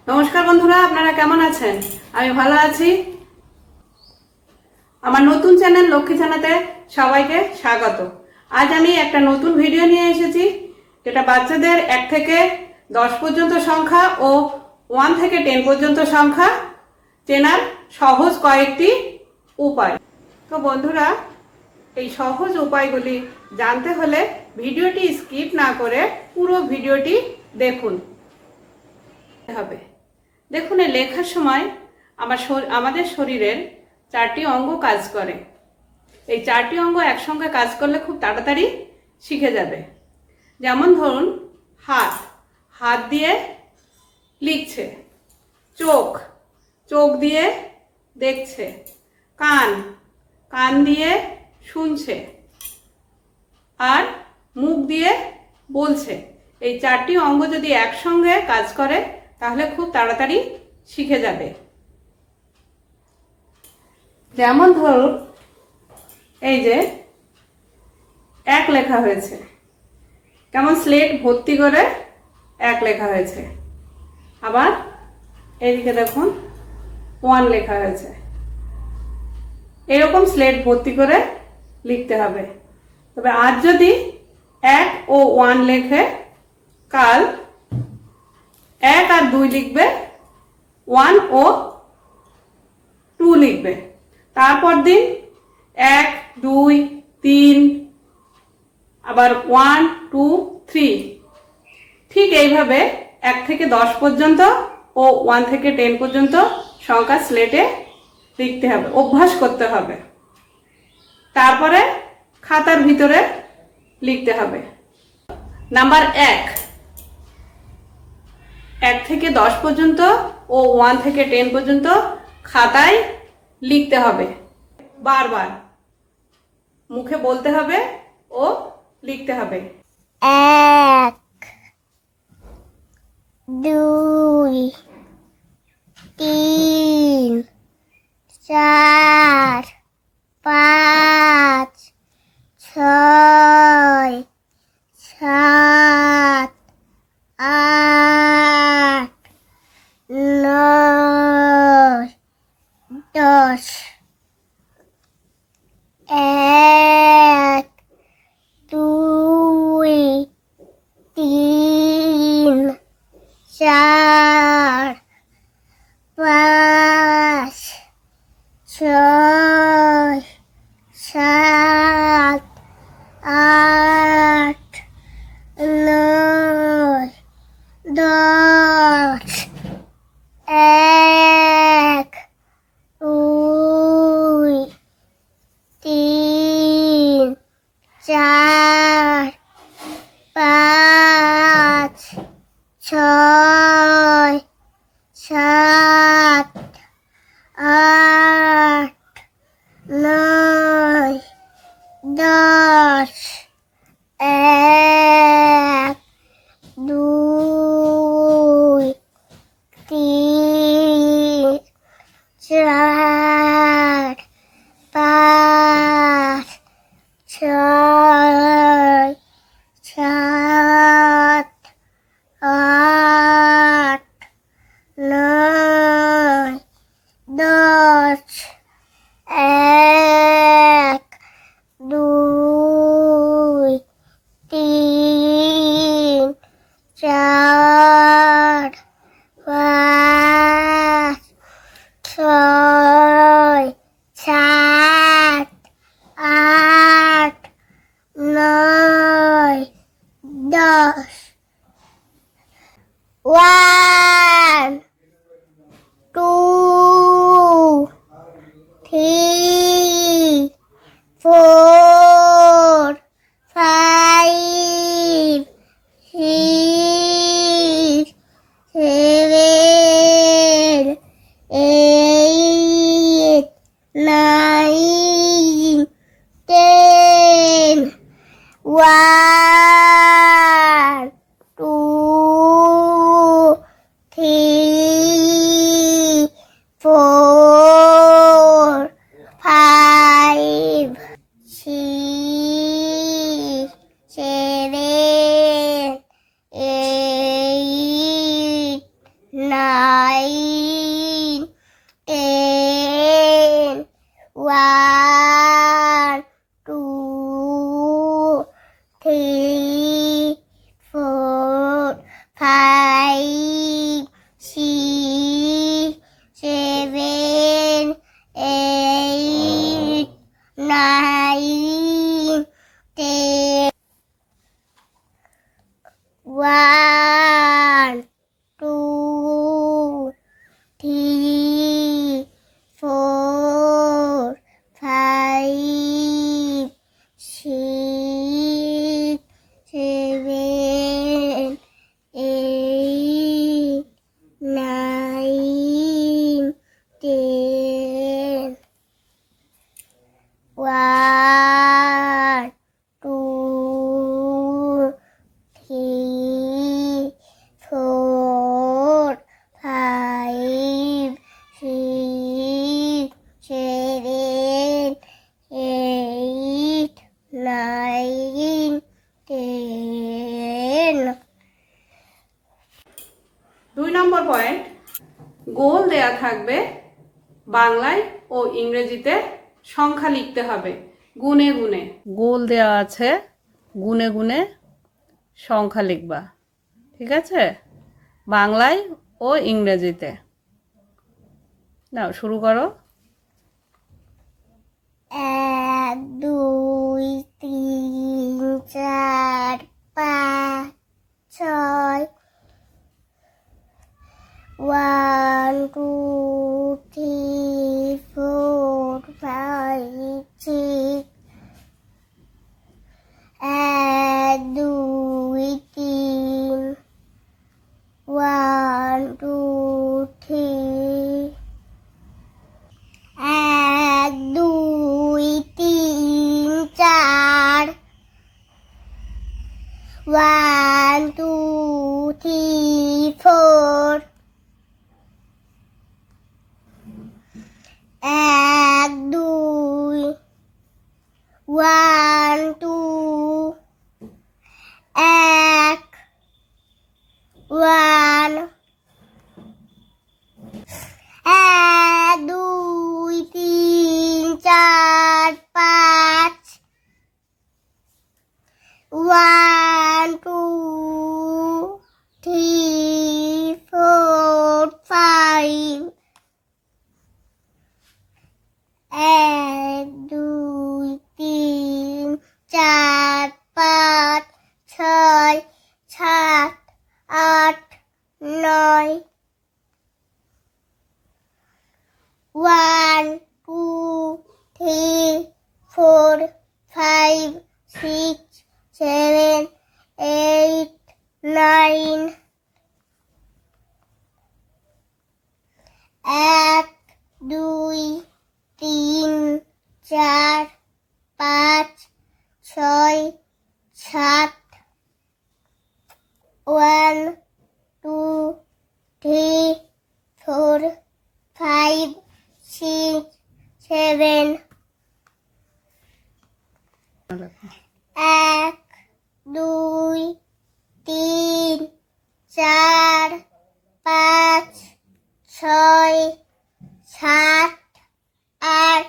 নমস্কার বন্ধুরা, আপনারা কেমন আছেন? আমি ভালো আছি। আমার নতুন চ্যানেল লক্ষ্মী ছানাতে সবাইকে স্বাগত। আজ আমি একটা নতুন ভিডিও নিয়ে এসেছি, যেটা বাচ্চাদের 1 থেকে 10 পর্যন্ত সংখ্যা ও 1 থেকে 10 পর্যন্ত সংখ্যা চেনার সহজ কয়েকটি উপায়। তো বন্ধুরা, এই সহজ উপায়গুলি জানতে হলে ভিডিওটি স্কিপ না করে পুরো ভিডিওটি দেখুন। দেখুন, এই লেখার সময় আমাদের শরীরের 4টি অঙ্গ কাজ করে। এই 4টি অঙ্গ একসঙ্গে কাজ করলে খুব তাড়াতাড়ি শিখে যাবে। যেমন ধরুন, হাত দিয়ে লিখছে, চোখ দিয়ে দেখছে, কান দিয়ে শুনছে, আর মুখ দিয়ে বলছে। এই 4টি অঙ্গ যদি একসঙ্গে কাজ করে তাহলে খুব তাড়াতাড়ি শিখে যাবে। যেমন ধরুন, এই যে 1 লেখা হয়েছে, কেমন স্লেট ভর্তি করে 1 লেখা হয়েছে। আবার এইদিকে দেখুন 1 লেখা হয়েছে। এরকম স্লেট ভর্তি করে লিখতে হবে। তবে আজ যদি 1 ও 1 লেখে, কাল 1 আর 2 লিখবে, 1 ও 2 লিখবে। তারপর দিন 1, 2, 3, আবার 1, 2, 3। ঠিক এইভাবে 1 থেকে 10 পর্যন্ত ও 1 থেকে 10 পর্যন্ত সংখ্যা স্লেটে লিখতে হবে, অভ্যাস করতে হবে। তারপরে খাতার ভিতরে লিখতে হবে। নাম্বার 1 থেকে 10 পর্যন্ত ও 1 থেকে 10 পর্যন্ত খাতায় লিখতে হবে। বারবার মুখে বলতে হবে ও লিখতে হবে। 1, 2, 3, 4, 5, 6, 7, 8, 9, 10। 1, 2, 3, 4, 5, 6, 7, 8, 9, 10। 1, 2, 3, 4, 5, 6, 7, 8, 9, 10। 1, 2, 3, 4, 5, 6, 7, 8, 9, 10। 1, 2, 3, 4, 5, 6, 7, 8, 9, 10। 1, 2, 3, 4, 5, 6, 7, 8, 9, 10. 1, 2, 3, 4, 5, 6, 7, 8, 9, 10, 1, 2, 3, 4, 5, 6, 7, 8, 9, 10. 1, 2, 3, 4, 5, 6, 7, 8, 9, 10. 1, 2, 3, 4, 5, 6, 7, 8, 9, 10. 2 নম্বর পয়েন্ট, গোল দেয়া থাকবে, বাংলায় ও ইংরেজিতে সংখ্যা লিখতে হবে গুনে গুনে। গোল দেয়া আছে, গুনে গুনে সংখ্যা লিখবা, ঠিক আছে, বাংলায় ও ইংরেজিতে। নাও শুরু করো। 1, 2, 3, 4, 5, 6. 1, 2, 3, 4, 5, 6. 1, 2, 3. 1, 2, 3. 1, 2, 3, 4. 1, 2, 3, 4. 1, 2. 1, 2. 1, 1. 1, 2, 3, 4, 5. 1, 2, 3, 4, 5. 1, 2, 3, 4, 5, 6, 7, 8, 9. 1, 2, 3, 4, 5, 6, 7, 8, 9. 1, 2, 3, 4, 5, 6, 7. 1, 2, 3, 4, 5, 6, 7. 1, 2, 3, 4, 5, 6, 7, 8.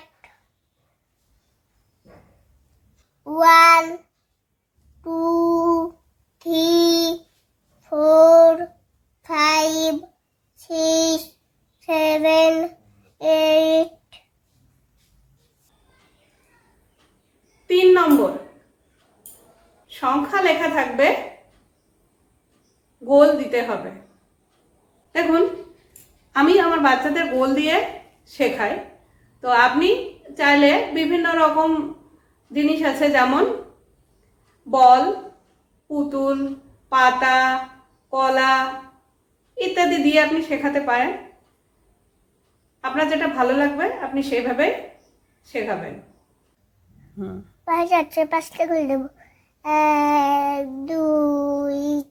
1, 2, 3, 4, 5, 6, 7, 8. 3 নম্বর, সংখ্যা লেখা থাকবে, গোল দিতে হবে। দেখুন, আমি আমার বাচ্চাদের গোল দিয়ে শেখাই, তো আপনি চাইলে বিভিন্ন রকম জিনিস আছে, যেমন বল, পুতুল, পাতা, কলা ইত্যাদি দিয়ে আপনি শেখাতে পারেন। আপনার যেটা ভালো লাগবে আপনি সেইভাবেই শেখাবেন। পাঁচ আছে, 5টা করে দেবো। 1, 2,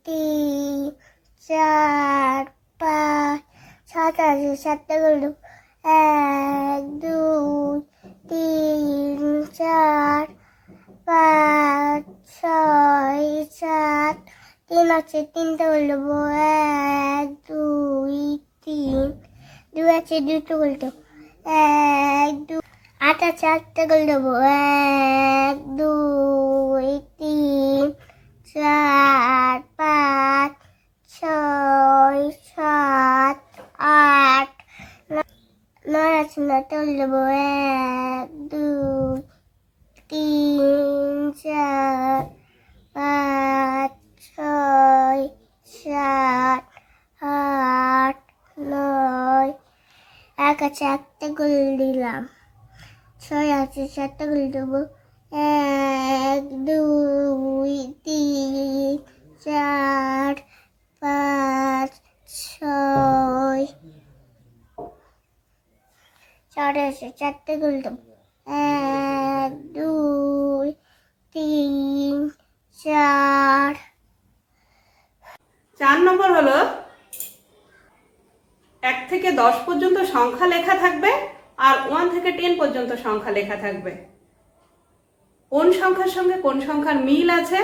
3, 4, 5, 7 আছে, 7টা করে দেবো। 1, 2, 3, 4, 5, 6, 7. 3 আছে, 3টা করে দেবো। 1, 2, নিচে দুটো করে দেবো। 1 2 8 আছে, 8টা করে দেবো। 1 2 3 4 5 6 7 8 9 আছে, 9টা করে দেবো। 1 2 3 4 5 6 7 8 9 1 আছে, 1টা করে দিলাম। 6 আছে, 7টা করে দেবো। 1 2 3 4 5 6 4 আছে, 4টা করে দেবো। 1 2 3 4 4 নম্বর হলো 1 থেকে 10 পর্যন্ত সংখ্যা লেখা থাকবে আর 1 থেকে 10 পর্যন্ত সংখ্যা লেখা থাকবে। কোন সংখ্যার সঙ্গে কোন সংখ্যার মিল আছে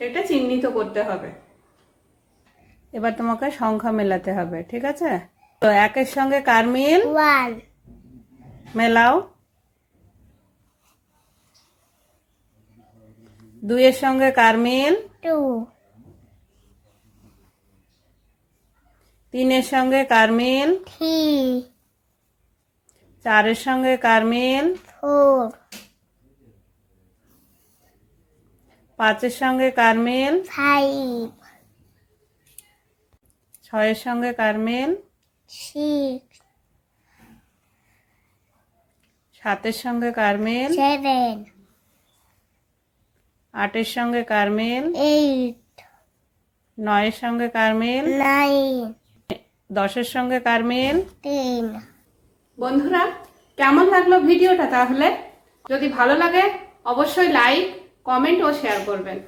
এটা চিহ্নিত করতে হবে। এবার তোমাকে সংখ্যা মেলাতে হবে, ঠিক আছে? তো 1 এর সঙ্গে কার মিল? 1 মেলাও। 2 এর সঙ্গে কার মিল? 2 3 এর সঙ্গে কার মিল? 3 4 এর সঙ্গে কার মিল? 4 5 এর সঙ্গে কার মিল? 5 6 এর সঙ্গে কার মিল? 6 7 এর সঙ্গে কার মিল? 7 8 এর সঙ্গে কার মিল? 8 9 এর সঙ্গে কার মিল? 9 10 এর সঙ্গে কার মিল? 10 বন্ধুরা, কেমন লাগলো ভিডিওটা? তাহলে যদি ভালো লাগে অবশ্যই লাইক, কমেন্ট ও শেয়ার করবেন।